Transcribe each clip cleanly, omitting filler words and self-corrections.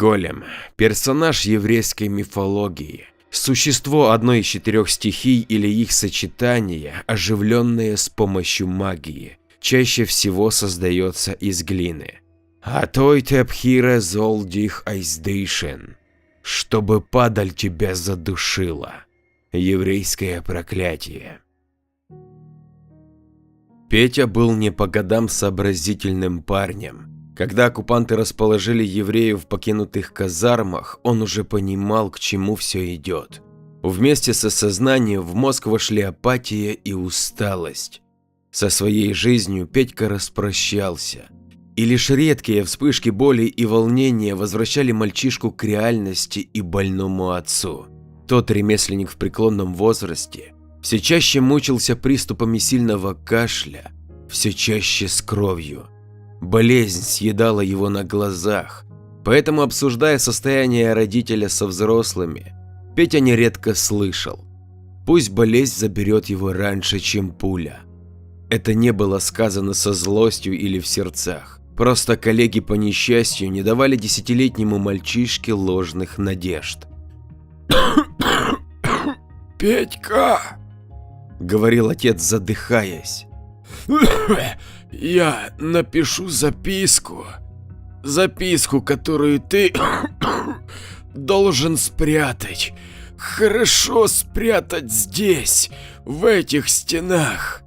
Голем – персонаж еврейской мифологии, существо одной из 4 стихий или их сочетания, оживленное с помощью магии, чаще всего создается из глины. Атой тепхире золдих айсдейшен, чтобы падаль тебя задушила. Еврейское проклятие. Петя был не по годам сообразительным парнем. Когда оккупанты расположили евреев в покинутых казармах, он уже понимал, к чему все идет. Вместе с осознанием в мозг вошли апатия и усталость. Со своей жизнью Петька распрощался, и лишь редкие вспышки боли и волнения возвращали мальчишку к реальности и больному отцу. Тот ремесленник в преклонном возрасте все чаще мучился приступами сильного кашля, все чаще с кровью. Болезнь съедала его на глазах, поэтому, обсуждая состояние родителя со взрослыми, Петя нередко слышал: пусть болезнь заберет его раньше, чем пуля. Это не было сказано со злостью или в сердцах, просто коллеги по несчастью не давали 10-летнему мальчишке ложных надежд. «Петька!» – говорил отец, задыхаясь. «Я напишу записку, которую ты должен спрятать, хорошо спрятать здесь, в этих стенах».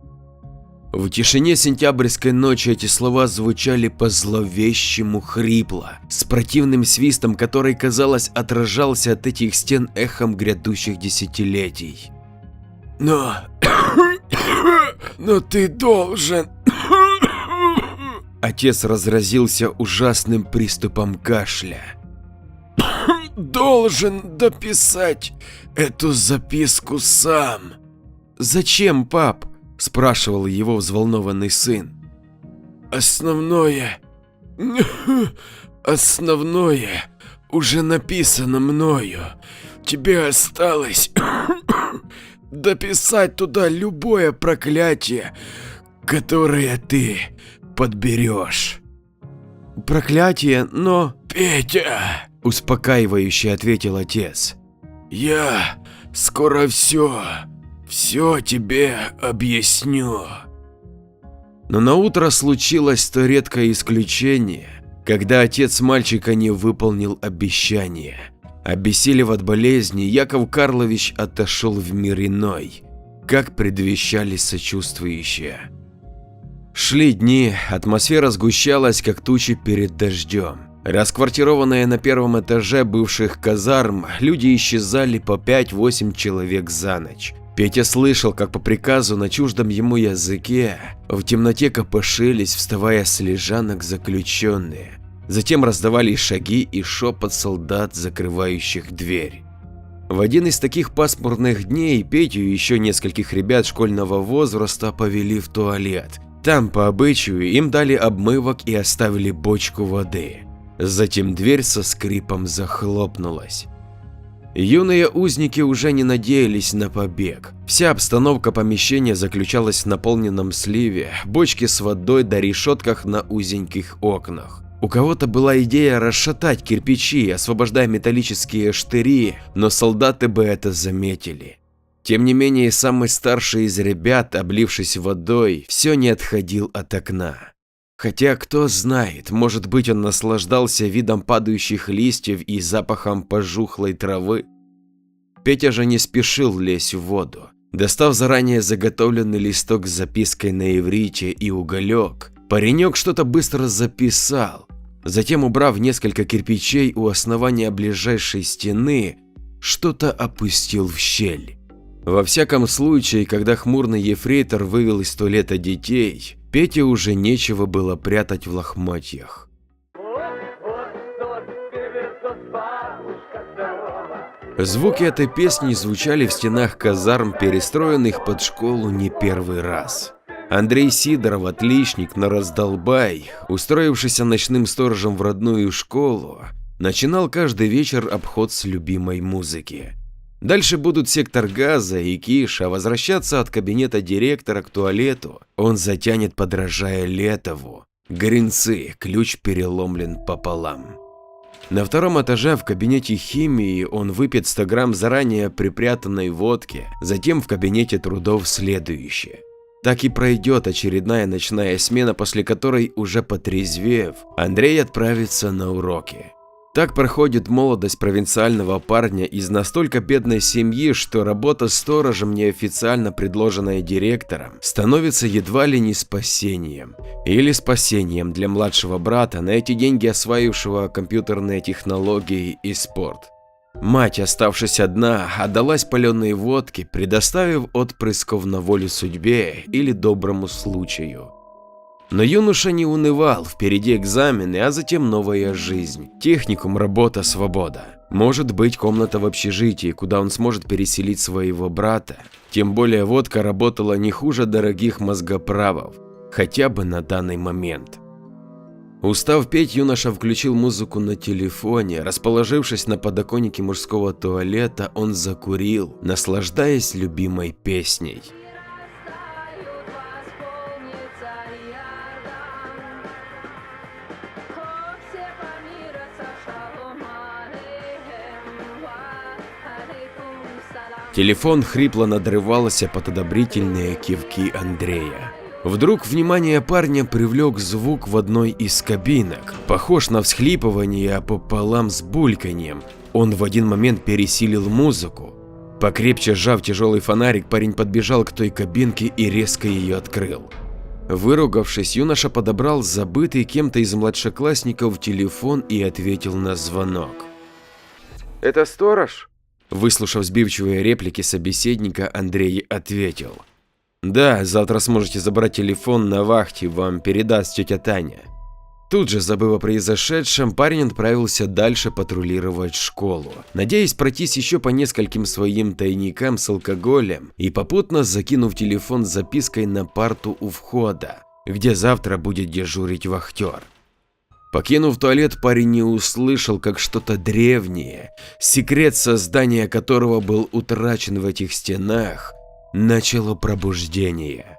В тишине сентябрьской ночи эти слова звучали по-зловещему хрипло, с противным свистом, который, казалось, отражался от этих стен эхом грядущих десятилетий. Но ты должен… Отец разразился ужасным приступом кашля. Должен дописать эту записку сам. «Зачем, пап?» – спрашивал его взволнованный сын. Основное уже написано мною. Тебе осталось дописать туда любое проклятие, которое ты подберешь. «Проклятие, но…» «Петя!» – успокаивающе ответил отец. «Я скоро все тебе объясню». Но наутро случилось то редкое исключение, когда отец мальчика не выполнил обещание. Обессилев от болезни, Яков Карлович отошел в мир иной, как предвещали сочувствующие. Шли дни, атмосфера сгущалась, как тучи перед дождем. Расквартированные на первом этаже бывших казарм, люди исчезали по 5-8 человек за ночь. Петя слышал, как по приказу на чуждом ему языке в темноте копошились, вставая с лежанок, заключенные. Затем раздавались шаги и шепот солдат, закрывающих дверь. В один из таких пасмурных дней Петю и еще нескольких ребят школьного возраста повели в туалет. Там, по обычаю, им дали обмывок и оставили бочку воды. Затем дверь со скрипом захлопнулась. Юные узники уже не надеялись на побег. Вся обстановка помещения заключалась в наполненном сливе, бочке с водой да решетках на узеньких окнах. У кого-то была идея расшатать кирпичи, освобождая металлические штыри, но солдаты бы это заметили. Тем не менее, самый старший из ребят, облившись водой, все не отходил от окна. Хотя, кто знает, может быть, он наслаждался видом падающих листьев и запахом пожухлой травы. Петя же не спешил лезть в воду. Достав заранее заготовленный листок с запиской на иврите и уголек, паренек что-то быстро записал. Затем, убрав несколько кирпичей у основания ближайшей стены, что-то опустил в щель. Во всяком случае, когда хмурный ефрейтор вывел из туалета детей, Пете уже нечего было прятать в лохмотьях. Звуки этой песни звучали в стенах казарм, перестроенных под школу не первый раз. Андрей Сидоров, отличник на раздолбай, устроившийся ночным сторожем в родную школу, начинал каждый вечер обход с любимой музыки. Дальше будут сектор газа и киш, а возвращаться от кабинета директора к туалету он затянет, подражая Летову. Гринцы, ключ переломлен пополам. На втором этаже в кабинете химии он выпьет 100 грамм заранее припрятанной водки, затем в кабинете трудов следующее. Так и пройдет очередная ночная смена, после которой, уже потрезвев, Андрей отправится на уроки. Так проходит молодость провинциального парня из настолько бедной семьи, что работа сторожем, неофициально предложенная директором, становится едва ли не спасением. Или спасением для младшего брата, на эти деньги осваившего компьютерные технологии и спорт. Мать, оставшись одна, отдалась паленой водке, предоставив отпрысков на волю судьбе или доброму случаю. Но юноша не унывал, впереди экзамены, а затем новая жизнь, техникум, работа, свобода. Может быть, комната в общежитии, куда он сможет переселить своего брата. Тем более водка работала не хуже дорогих мозгоправов, хотя бы на данный момент. Устав петь, юноша включил музыку на телефоне. Расположившись на подоконнике мужского туалета, он закурил, наслаждаясь любимой песней. Телефон хрипло надрывался под одобрительные кивки Андрея. Вдруг внимание парня привлек звук в одной из кабинок, похож на всхлипывание пополам с бульканьем. Он в один момент пересилил музыку. Покрепче сжав тяжелый фонарик, парень подбежал к той кабинке и резко ее открыл. Выругавшись, юноша подобрал забытый кем-то из младшеклассников телефон и ответил на звонок. «Это сторож?» Выслушав сбивчивые реплики собеседника, Андрей ответил. «Да, завтра сможете забрать телефон на вахте, вам передаст тетя Таня». Тут же, забыв о произошедшем, парень отправился дальше патрулировать школу, надеясь пройтись еще по нескольким своим тайникам с алкоголем и попутно закинув телефон с запиской на парту у входа, где завтра будет дежурить вахтер. Покинув туалет, парень не услышал, как что-то древнее, секрет создания которого был утрачен в этих стенах, начало пробуждение.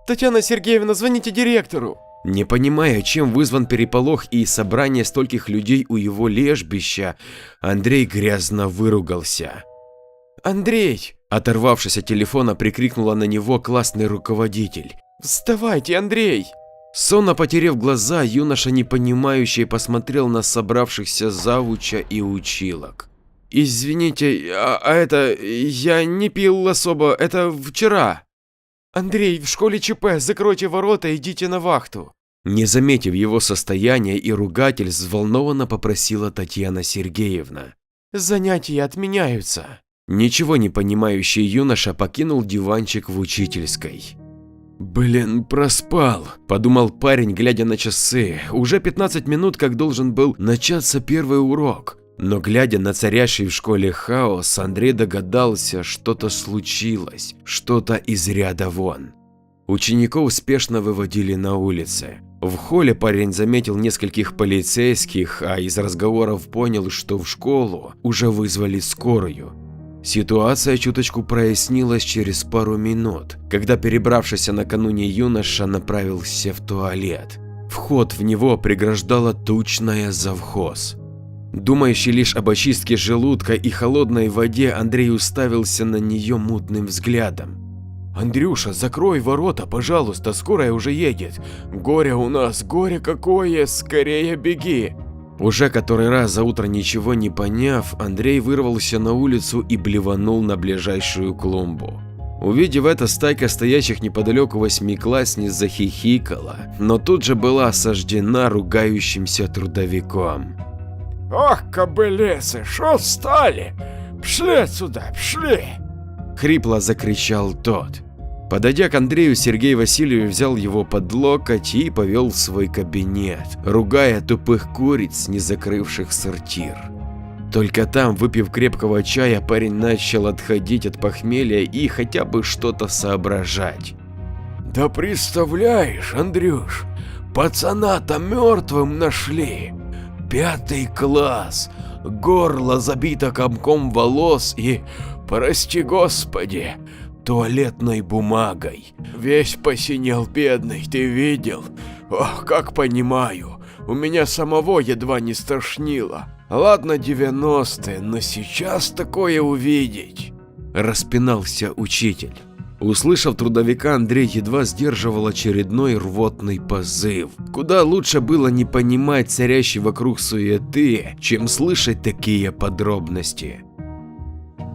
«Татьяна Сергеевна, звоните директору!» Не понимая, чем вызван переполох и собрание стольких людей у его лежбища, Андрей грязно выругался. «Андрей!» Оторвавшись от телефона, прикрикнула на него классный руководитель. «Вставайте, Андрей!» Сонно потеряв глаза, юноша непонимающе посмотрел на собравшихся завуча и училок. «Извините, это… я не пил особо, это вчера». «Андрей, в школе ЧП, закройте ворота, идите на вахту». Не заметив его состояние и ругательств, взволнованно попросила Татьяна Сергеевна. «Занятия отменяются». Ничего не понимающий юноша покинул диванчик в учительской. «Блин, проспал», – подумал парень, глядя на часы. Уже 15 минут, как должен был начаться первый урок. Но глядя на царящий в школе хаос, Андрей догадался, что-то случилось, что-то из ряда вон. Учеников спешно выводили на улицы. В холле парень заметил нескольких полицейских, а из разговоров понял, что в школу уже вызвали скорую. Ситуация чуточку прояснилась через пару минут, когда перебравшийся накануне юноша направился в туалет. Вход в него преграждала тучная завхоз. Думающий лишь об очистке желудка и холодной воде, Андрей уставился на нее мутным взглядом. «Андрюша, закрой ворота, пожалуйста, скорая уже едет. Горе у нас, горе какое, скорее беги». Уже который раз за утро ничего не поняв, Андрей вырвался на улицу и блеванул на ближайшую клумбу. Увидев это, стайка стоящих неподалеку восьмиклассниц захихикала, но тут же была осаждена ругающимся трудовиком. «Ох, кобылицы, шо встали? Пшли отсюда, пшли!» – хрипло закричал тот. Подойдя к Андрею, Сергей Васильевич взял его под локоть и повел в свой кабинет, ругая тупых куриц, не закрывших сортир. Только там, выпив крепкого чая, парень начал отходить от похмелья и хотя бы что-то соображать. «Да представляешь, Андрюш, пацана-то мертвым нашли. 5 класс, горло забито комком волос и, прости господи, туалетной бумагой. Весь посинел бедный, ты видел? Ох, как понимаю, У меня самого едва не стошнило. Ладно 90-е, но сейчас такое увидеть. Распинался учитель. Услышав трудовика, Андрей едва сдерживал очередной рвотный позыв. Куда лучше было не понимать царящей вокруг суеты, чем слышать такие подробности.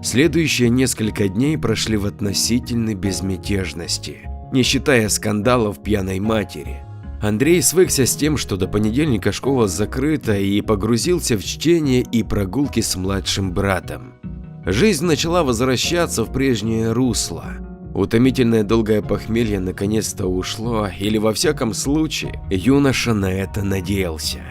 Следующие несколько дней прошли в относительной безмятежности, не считая скандалов пьяной матери. Андрей свыкся с тем, что до понедельника школа закрыта, и погрузился в чтение и прогулки с младшим братом. Жизнь начала возвращаться в прежнее русло. Утомительное долгое похмелье наконец-то ушло, или во всяком случае юноша на это надеялся.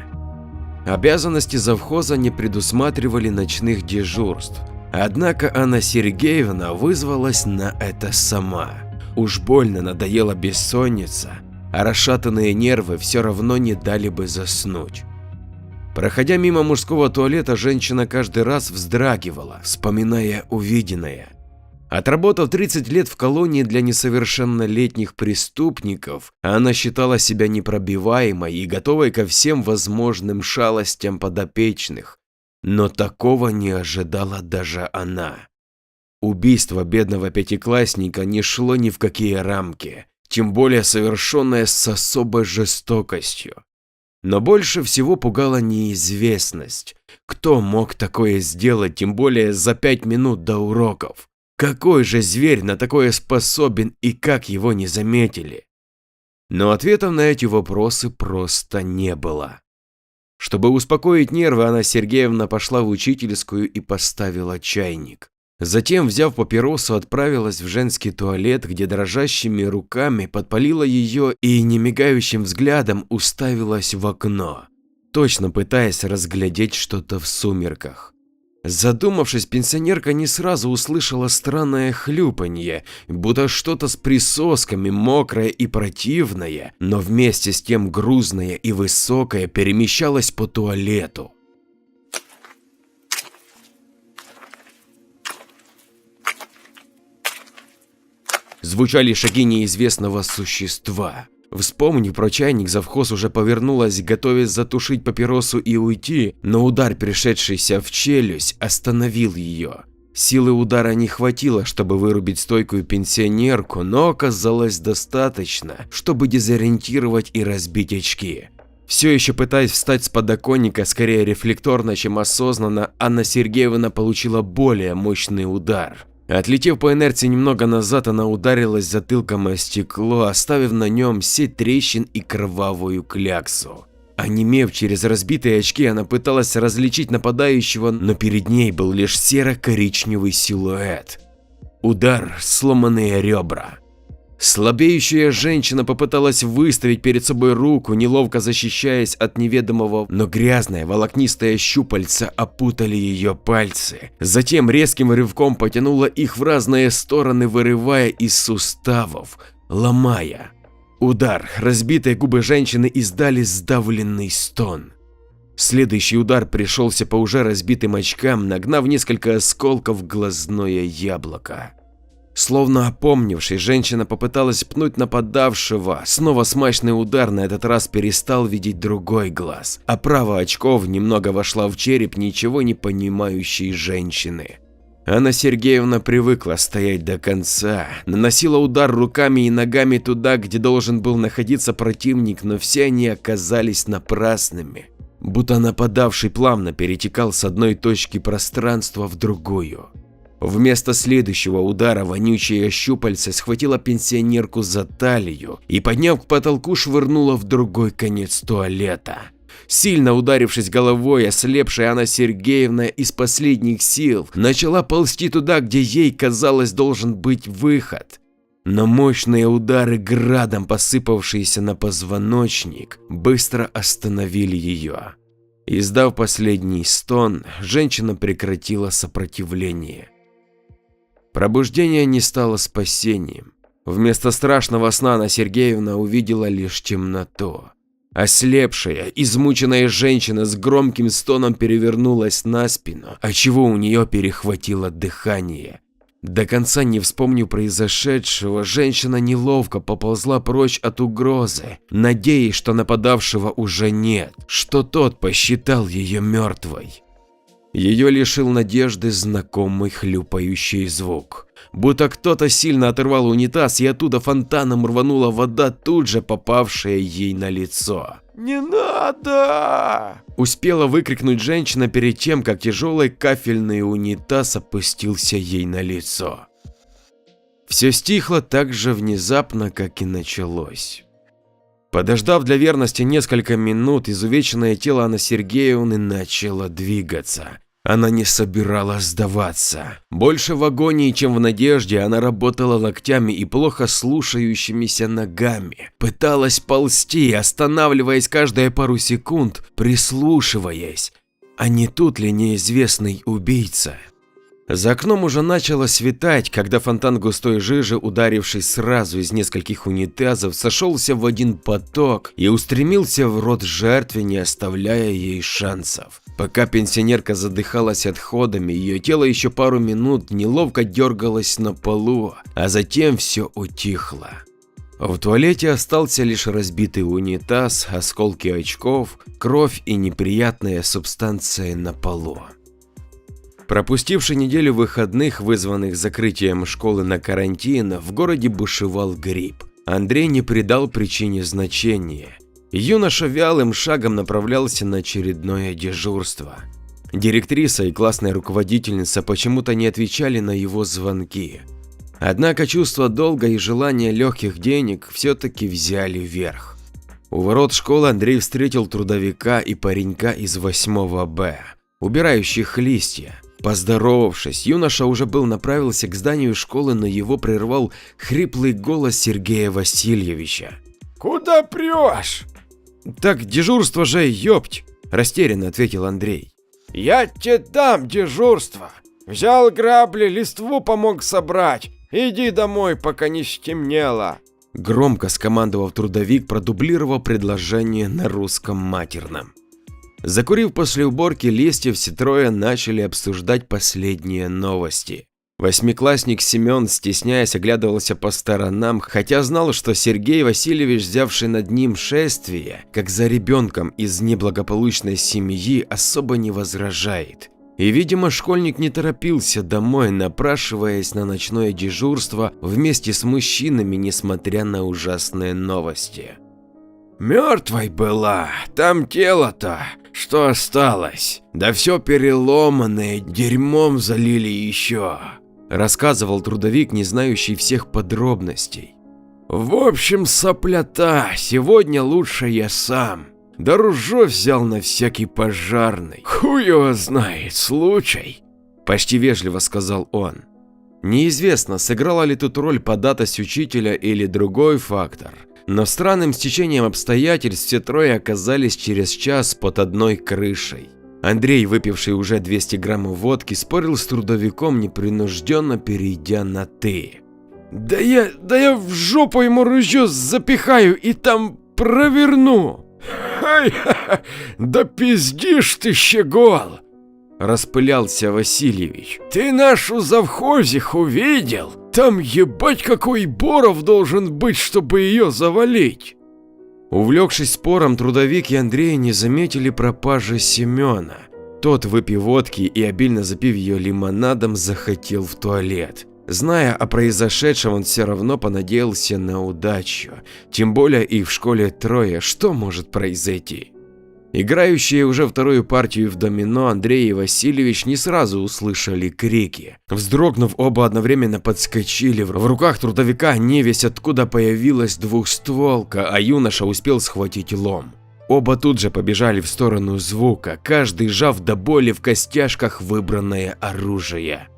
Обязанности завхоза не предусматривали ночных дежурств, однако Анна Сергеевна вызвалась на это сама. Уж больно надоела бессонница, а расшатанные нервы все равно не дали бы заснуть. Проходя мимо мужского туалета, женщина каждый раз вздрагивала, вспоминая увиденное. Отработав 30 лет в колонии для несовершеннолетних преступников, она считала себя непробиваемой и готовой ко всем возможным шалостям подопечных, но такого не ожидала даже она. Убийство бедного пятиклассника не шло ни в какие рамки, тем более совершенное с особой жестокостью. Но больше всего пугала неизвестность. Кто мог такое сделать, тем более за 5 минут до уроков? Какой же зверь на такое способен и как его не заметили? Но ответов на эти вопросы просто не было. Чтобы успокоить нервы, Анна Сергеевна пошла в учительскую и поставила чайник. Затем, взяв папиросу, отправилась в женский туалет, где дрожащими руками подпалила ее и немигающим взглядом уставилась в окно, точно пытаясь разглядеть что-то в сумерках. Задумавшись, пенсионерка не сразу услышала странное хлюпанье, будто что-то с присосками, мокрое и противное, но вместе с тем грузное и высокое перемещалось по туалету. Звучали шаги неизвестного существа. Вспомнив про чайник, завхоз уже повернулась, готовясь затушить папиросу и уйти, но удар, пришедшийся в челюсть, остановил ее. Силы удара не хватило, чтобы вырубить стойкую пенсионерку, но оказалось достаточно, чтобы дезориентировать и разбить очки. Все еще пытаясь встать с подоконника, скорее рефлекторно, чем осознанно, Анна Сергеевна получила более мощный удар. Отлетев по инерции немного назад, она ударилась затылком о стекло, оставив на нем сеть трещин и кровавую кляксу. Онемев через разбитые очки, она пыталась различить нападающего, но перед ней был лишь серо-коричневый силуэт. Удар, сломанные ребра. Слабеющая женщина попыталась выставить перед собой руку, неловко защищаясь от неведомого, но грязное волокнистое щупальце опутали ее пальцы. Затем резким рывком потянула их в разные стороны, вырывая из суставов, ломая. Удар, разбитые губы женщины издали сдавленный стон. Следующий удар пришелся по уже разбитым очкам, нагнав несколько осколков в глазное яблоко. Словно опомнившись, женщина попыталась пнуть нападавшего, снова смачный удар, на этот раз перестал видеть другой глаз, а права очков немного вошла в череп ничего не понимающей женщины. Анна Сергеевна привыкла стоять до конца, наносила удар руками и ногами туда, где должен был находиться противник, но все они оказались напрасными, будто нападавший плавно перетекал с одной точки пространства в другую. Вместо следующего удара вонючее щупальце схватило пенсионерку за талию и, подняв к потолку, швырнуло в другой конец туалета. Сильно ударившись головой, ослепшая Анна Сергеевна из последних сил начала ползти туда, где ей, казалось, должен быть выход. Но мощные удары, градом посыпавшиеся на позвоночник, быстро остановили ее. Издав последний стон, женщина прекратила сопротивление. Пробуждение не стало спасением. Вместо страшного сна Анна Сергеевна увидела лишь темноту. Ослепшая, измученная женщина с громким стоном перевернулась на спину, отчего у нее перехватило дыхание. До конца не вспомнив произошедшего, женщина неловко поползла прочь от угрозы, надеясь, что нападавшего уже нет, что тот посчитал ее мертвой. Ее лишил надежды знакомый хлюпающий звук. Будто кто-то сильно оторвал унитаз, и оттуда фонтаном рванула вода, тут же попавшая ей на лицо. «Не надо!» Успела выкрикнуть женщина перед тем, как тяжелый кафельный унитаз опустился ей на лицо. Все стихло так же внезапно, как и началось. Подождав для верности несколько минут, изувеченное тело Анны Сергеевны начало двигаться. Она не собиралась сдаваться. Больше в агонии, чем в надежде, она работала локтями и плохо слушающимися ногами. Пыталась ползти, останавливаясь каждые пару секунд, прислушиваясь. А не тут ли неизвестный убийца? За окном уже начало светать, когда фонтан густой жижи, ударившись сразу из нескольких унитазов, сошелся в один поток и устремился в рот жертве, не оставляя ей шансов. Пока пенсионерка задыхалась отходами, ее тело еще пару минут неловко дергалось на полу, а затем все утихло. В туалете остался лишь разбитый унитаз, осколки очков, кровь и неприятная субстанция на полу. Пропустивший неделю выходных, вызванных закрытием школы на карантин, в городе бушевал грипп. Андрей не придал причине значения. Юноша вялым шагом направлялся на очередное дежурство. Директриса и классная руководительница почему-то не отвечали на его звонки. Однако чувство долга и желание легких денег все-таки взяли верх. У ворот школы Андрей встретил трудовика и паренька из 8 Б, убирающих листья. Поздоровавшись, юноша уже направился к зданию школы, но его прервал хриплый голос Сергея Васильевича. «Куда прешь?» «Так дежурство же, ёпть!» – растерянно ответил Андрей. «Я тебе дам дежурство. Взял грабли, листву помог собрать. Иди домой, пока не стемнело». Громко скомандовав трудовик, продублировав предложение на русском матерном. Закурив после уборки листьев, все трое начали обсуждать последние новости. Восьмиклассник Семен, стесняясь, оглядывался по сторонам, хотя знал, что Сергей Васильевич, взявший над ним шествие, как за ребенком из неблагополучной семьи, особо не возражает. И, видимо, школьник не торопился домой, напрашиваясь на ночное дежурство вместе с мужчинами, несмотря на ужасные новости. «Мертвой была, там тело-то, что осталось, да все переломанное, дерьмом залили еще», – рассказывал трудовик, не знающий всех подробностей. «В общем, сопля-то, сегодня лучше я сам. Да ружье взял на всякий пожарный. Хуй его знает, случай», – почти вежливо сказал он. Неизвестно, сыграла ли тут роль податость учителя или другой фактор. Но странным стечением обстоятельств все трое оказались через час под одной крышей. Андрей, выпивший уже 200 граммов водки, спорил с трудовиком, непринужденно перейдя на «ты». Да я в жопу ему ружье запихаю и там проверну. Ай, да пиздишь ты, щегол, распылялся Васильевич. Ты нашу завхозиху видел? Там ебать какой Боров должен быть, чтобы ее завалить. Увлекшись спором, трудовик и Андрей не заметили пропажи Семена. Тот, выпив водки и обильно запив ее лимонадом, захотел в туалет. Зная о произошедшем, он все равно понадеялся на удачу. Тем более их в школе трое, что может произойти? Играющие уже вторую партию в домино, Андрей и Васильевич не сразу услышали крики. Вздрогнув, оба одновременно подскочили. В руках трудовика невесть откуда появилась двухстволка, а юноша успел схватить лом. Оба тут же побежали в сторону звука, каждый сжав до боли в костяшках выбранное оружие.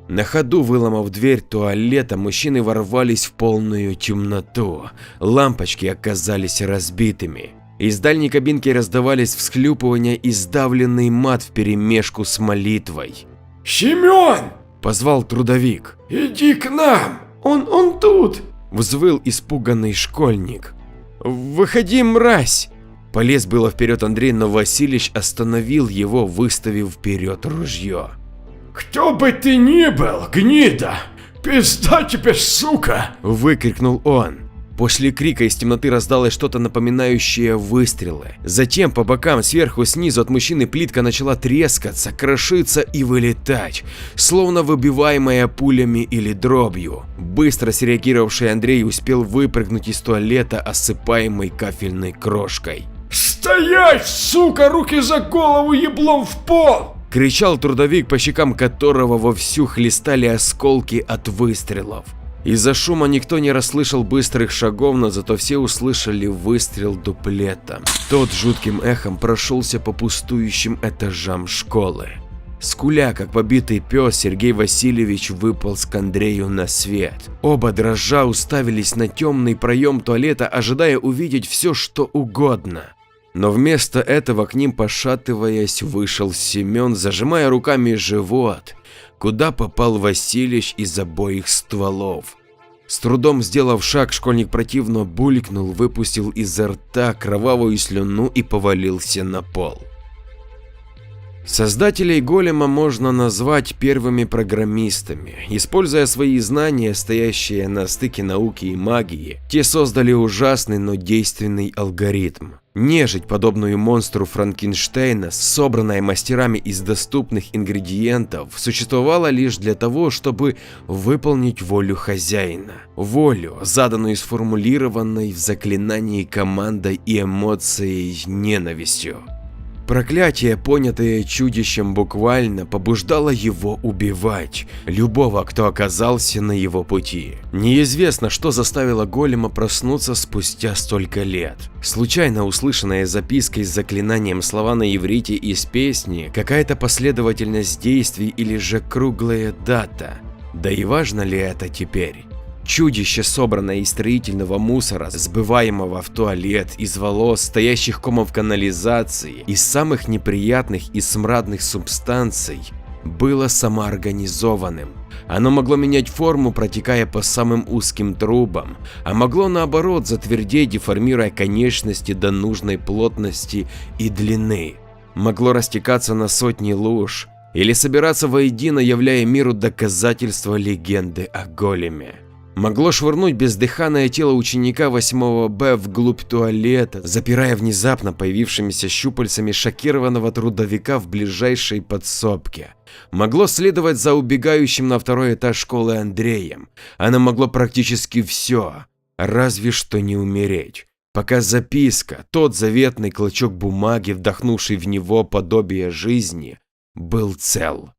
На ходу, выломав дверь туалета, мужчины ворвались в полную темноту. Лампочки оказались разбитыми. Из дальней кабинки раздавались всхлюпывания и сдавленный мат вперемешку с молитвой. «Семен!» – позвал трудовик. «Иди к нам! Он тут!» – взвыл испуганный школьник. «Выходи, мразь!» Полез было вперед Андрей, но Васильевич остановил его, выставив вперед ружье. «Кто бы ты ни был, гнида! Пизда тебе, сука!» – выкрикнул он. После крика из темноты раздалось что-то напоминающее выстрелы. Затем по бокам, сверху, снизу от мужчины плитка начала трескаться, крошиться и вылетать, словно выбиваемая пулями или дробью. Быстро среагировавший Андрей успел выпрыгнуть из туалета, осыпаемый кафельной крошкой. «Стоять, сука, руки за голову, еблом в пол!» — кричал трудовик, по щекам которого вовсю хлестали осколки от выстрелов. Из-за шума никто не расслышал быстрых шагов, но зато все услышали выстрел дуплетом. Тот жутким эхом прошелся по пустующим этажам школы. Скуля, как побитый пес, Сергей Васильевич выполз к Андрею на свет. Оба дрожа уставились на темный проем туалета, ожидая увидеть все, что угодно. Но вместо этого к ним, пошатываясь, вышел Семен, зажимая руками живот, куда попал Васильич из обоих стволов. С трудом сделав шаг, школьник противно булькнул, выпустил изо рта кровавую слюну и повалился на пол. Создателей голема можно назвать первыми программистами. Используя свои знания, стоящие на стыке науки и магии, те создали ужасный, но действенный алгоритм. Нежить, подобную монстру Франкенштейна, собранная мастерами из доступных ингредиентов, существовала лишь для того, чтобы выполнить волю хозяина. Волю, заданную сформулированной в заклинании командой и эмоцией ненавистью. Проклятие, понятое чудищем буквально, побуждало его убивать любого, кто оказался на его пути. Неизвестно, что заставило голема проснуться спустя столько лет. Случайно услышанная записка с заклинанием, слова на иврите из песни, какая-то последовательность действий или же круглая дата. Да и важно ли это теперь? Чудище, собранное из строительного мусора, сбываемого в туалет, из волос, стоящих комов канализации, из самых неприятных и смрадных субстанций, было самоорганизованным. Оно могло менять форму, протекая по самым узким трубам, а могло наоборот затвердеть, деформируя конечности до нужной плотности и длины. Могло растекаться на сотни луж или собираться воедино, являя миру доказательства легенды о големе. Могло швырнуть бездыханное тело ученика 8 Б вглубь туалета, запирая внезапно появившимися щупальцами шокированного трудовика в ближайшей подсобке. Могло следовать за убегающим на второй этаж школы Андреем. Оно могло практически все, разве что не умереть. Пока записка, тот заветный клочок бумаги, вдохнувший в него подобие жизни, был цел.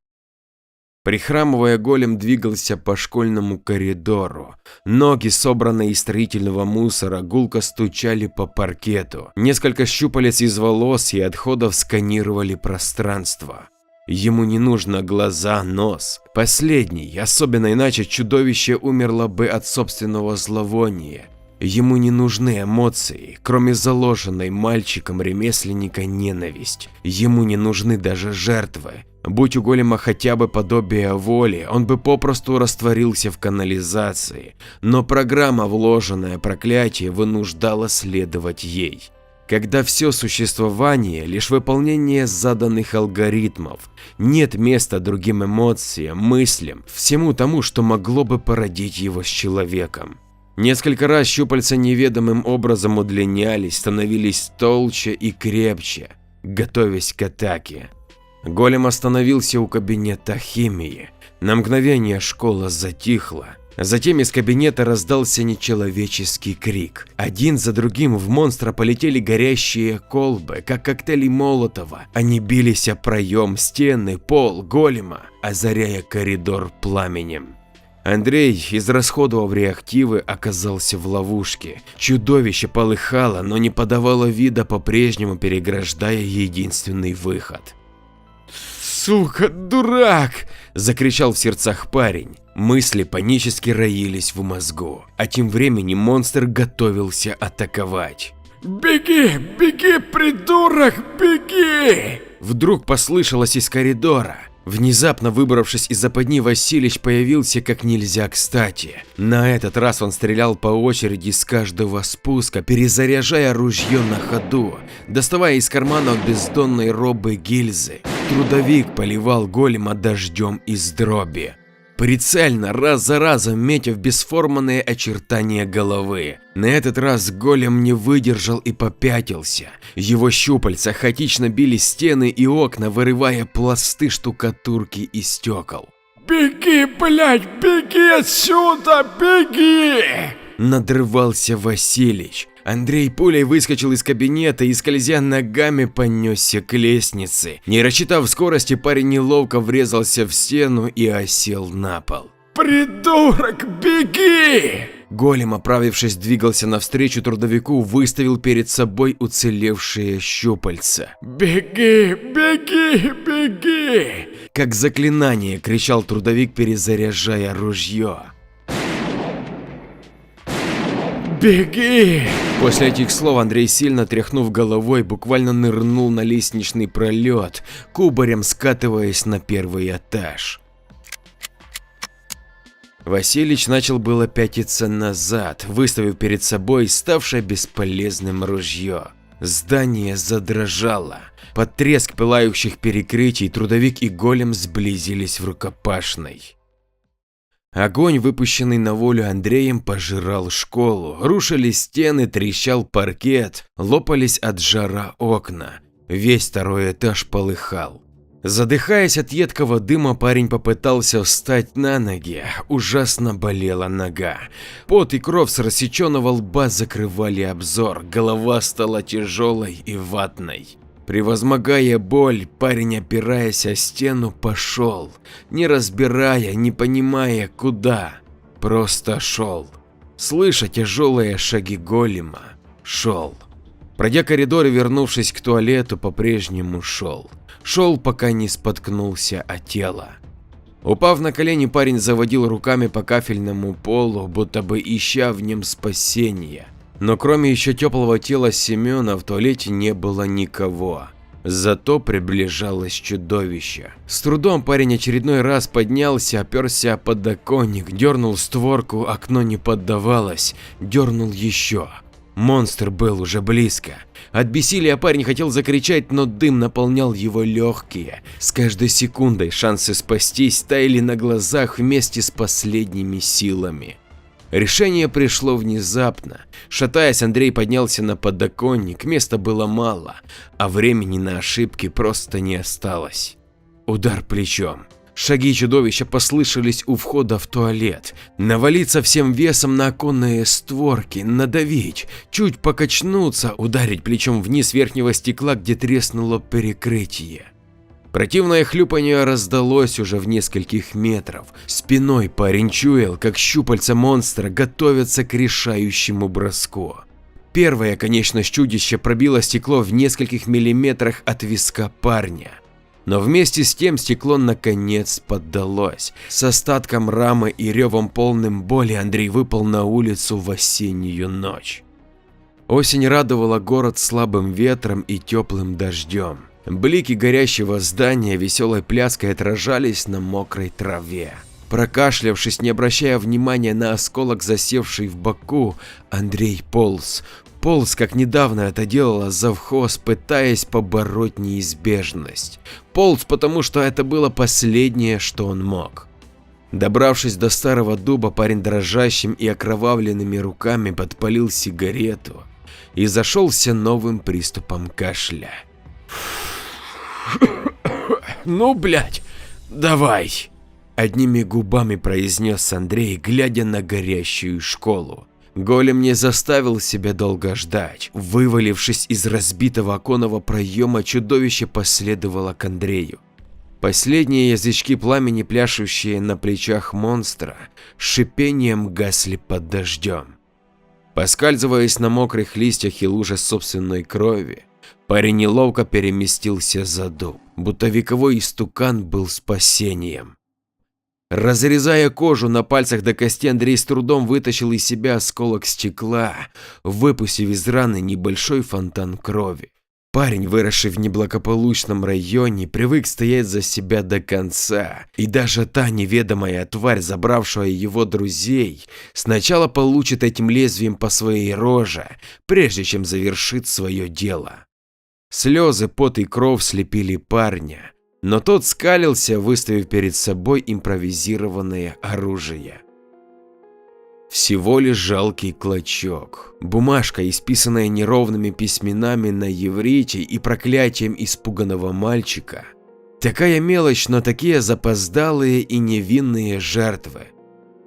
Прихрамывая, голем двигался по школьному коридору. Ноги, собранные из строительного мусора, гулко стучали по паркету. Несколько щупалец из волос и отходов сканировали пространство. Ему не нужно глаза, нос. Последний, особенно иначе чудовище умерло бы от собственного зловония. Ему не нужны эмоции, кроме заложенной мальчиком ремесленника ненависть. Ему не нужны даже жертвы. Будь у голема хотя бы подобие воли, он бы попросту растворился в канализации, но программа, вложенная проклятие, вынуждала следовать ей. Когда все существование – лишь выполнение заданных алгоритмов, нет места другим эмоциям, мыслям, всему тому, что могло бы породить его с человеком. Несколько раз щупальца неведомым образом удлинялись, становились толще и крепче, готовясь к атаке. Голем остановился у кабинета химии. На мгновение школа затихла. Затем из кабинета раздался нечеловеческий крик. Один за другим в монстра полетели горящие колбы, как коктейли Молотова. Они бились о проем, стены, пол голема, озаряя коридор пламенем. Андрей, израсходовав реактивы, оказался в ловушке. Чудовище полыхало, но не подавало вида, по-прежнему переграждая единственный выход. «Сука, дурак!» – закричал в сердцах парень. Мысли панически роились в мозгу, а тем временем монстр готовился атаковать. «Беги, беги, придурок, беги!» Вдруг послышалось из коридора. Внезапно выбравшись из западни, Василич появился как нельзя кстати. На этот раз он стрелял по очереди с каждого спуска, перезаряжая ружье на ходу, доставая из кармана бездонной робы гильзы. Трудовик поливал голема дождем из дроби, прицельно раз за разом метя в бесформенные очертания головы. На этот раз голем не выдержал и попятился. Его щупальца хаотично били стены и окна, вырывая пласты штукатурки и стекол. «Беги, блядь, беги отсюда, беги!» Надрывался Василич. Андрей пулей выскочил из кабинета и, скользя ногами, понесся к лестнице. Не рассчитав скорости, парень неловко врезался в стену и осел на пол. «Придурок, беги!» Голем, оправившись, двигался навстречу трудовику, выставил перед собой уцелевшие щупальца. «Беги, беги, беги!» Как заклинание кричал трудовик, перезаряжая ружье. «Беги!» После этих слов Андрей, сильно тряхнув головой, буквально нырнул на лестничный пролет, кубарем скатываясь на первый этаж. Василич начал было пятиться назад, выставив перед собой ставшее бесполезным ружье. Здание задрожало. Под треск пылающих перекрытий трудовик и голем сблизились в рукопашной. Огонь, выпущенный на волю Андреем, пожирал школу, рушились стены, трещал паркет, лопались от жара окна. Весь второй этаж полыхал. Задыхаясь от едкого дыма, парень попытался встать на ноги, ужасно болела нога. Пот и кровь с рассеченного лба закрывали обзор, голова стала тяжелой и ватной. Превозмогая боль, парень, опираясь о стену, пошел, не разбирая, не понимая куда, просто шел. Слыша тяжелые шаги голема, шел. Пройдя коридор и вернувшись к туалету, по-прежнему шел. Шел, пока не споткнулся о тело. Упав на колени, парень заводил руками по кафельному полу, будто бы ища в нем спасения. Но кроме еще теплого тела Семена в туалете не было никого. Зато приближалось чудовище. С трудом парень очередной раз поднялся, оперся о подоконник, дернул створку, окно не поддавалось, дернул еще. Монстр был уже близко. От бессилия парень хотел закричать, но дым наполнял его легкие. С каждой секундой шансы спастись таяли на глазах вместе с последними силами. Решение пришло внезапно. Шатаясь, Андрей поднялся на подоконник, места было мало, а времени на ошибки просто не осталось. Удар плечом. Шаги чудовища послышались у входа в туалет. Навалиться всем весом на оконные створки, надавить, чуть покачнуться, ударить плечом вниз верхнего стекла, где треснуло перекрытие. Противное хлюпанье раздалось уже в нескольких метрах. Спиной парень чуял, как щупальца монстра готовятся к решающему броску. Первая конечность чудища пробила стекло в нескольких миллиметрах от виска парня. Но вместе с тем стекло наконец поддалось. С остатком рамы и ревом полным боли Андрей выпал на улицу в осеннюю ночь. Осень радовала город слабым ветром и теплым дождем. Блики горящего здания веселой пляской отражались на мокрой траве. Прокашлявшись, не обращая внимания на осколок, засевший в боку, Андрей полз, как недавно это делала завхоз, пытаясь побороть неизбежность. Полз, потому что это было последнее, что он мог. Добравшись до старого дуба, парень дрожащим и окровавленными руками подпалил сигарету и зашелся новым приступом кашля. «Ну, блядь, давай!» – одними губами произнес Андрей, глядя на горящую школу. Голем не заставил себя долго ждать. Вывалившись из разбитого оконного проема, чудовище последовало к Андрею. Последние язычки пламени, пляшущие на плечах монстра, с шипением гасли под дождем. Поскальзываясь на мокрых листьях и луже собственной крови, парень неловко переместился за дуб, будто вековой истукан был спасением. Разрезая кожу на пальцах до кости, Андрей с трудом вытащил из себя осколок стекла, выпустив из раны небольшой фонтан крови. Парень, выросший в неблагополучном районе, привык стоять за себя до конца, и даже та неведомая тварь, забравшая его друзей, сначала получит этим лезвием по своей роже, прежде чем завершит свое дело. Слезы, пот и кровь слепили парня. но тот скалился, выставив перед собой импровизированное оружие. Всего лишь жалкий клочок. Бумажка, исписанная неровными письменами на иврите и проклятием испуганного мальчика. Такая мелочь, но такие запоздалые и невинные жертвы.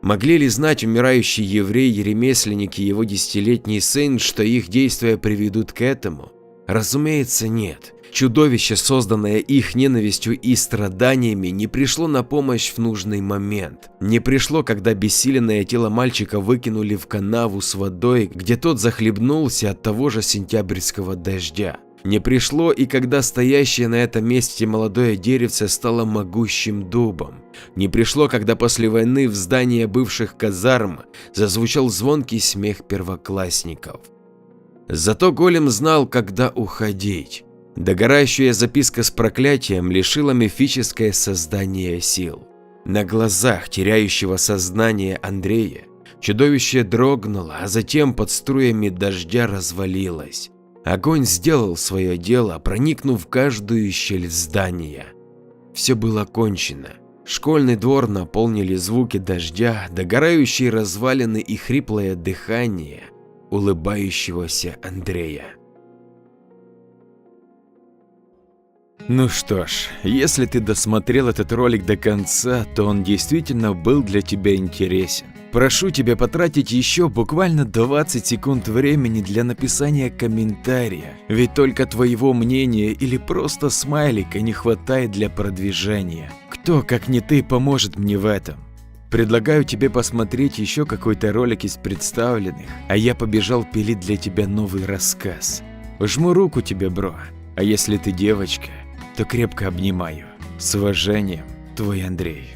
Могли ли знать умирающий еврей, ремесленник и его 10-летний сын, что их действия приведут к этому? Разумеется, нет. Чудовище, созданное их ненавистью и страданиями, не пришло на помощь в нужный момент. Не пришло, когда обессиленное тело мальчика выкинули в канаву с водой, где тот захлебнулся от того же сентябрьского дождя. Не пришло и когда стоящее на этом месте молодое деревце стало могущим дубом. Не пришло, когда после войны в здании бывших казарм зазвучал звонкий смех первоклассников. Зато Голем знал, когда уходить. Догорающая записка с проклятием лишила мифическое создание сил. На глазах теряющего сознание Андрея чудовище дрогнуло, а затем под струями дождя развалилось. Огонь сделал свое дело, проникнув в каждую щель здания. Все было кончено. Школьный двор наполнили звуки дождя, догорающие развалины и хриплое дыхание улыбающегося Андрея. Ну что ж, если ты досмотрел этот ролик до конца, то он действительно был для тебя интересен. Прошу тебя потратить еще буквально 20 секунд времени для написания комментария, ведь только твоего мнения или просто смайлика не хватает для продвижения. Кто, как не ты, поможет мне в этом? Предлагаю тебе посмотреть еще какой-то ролик из представленных, а я побежал пилить для тебя новый рассказ. Жму руку тебе, бро, а если ты девочка, то крепко обнимаю. С уважением, твой Андрей.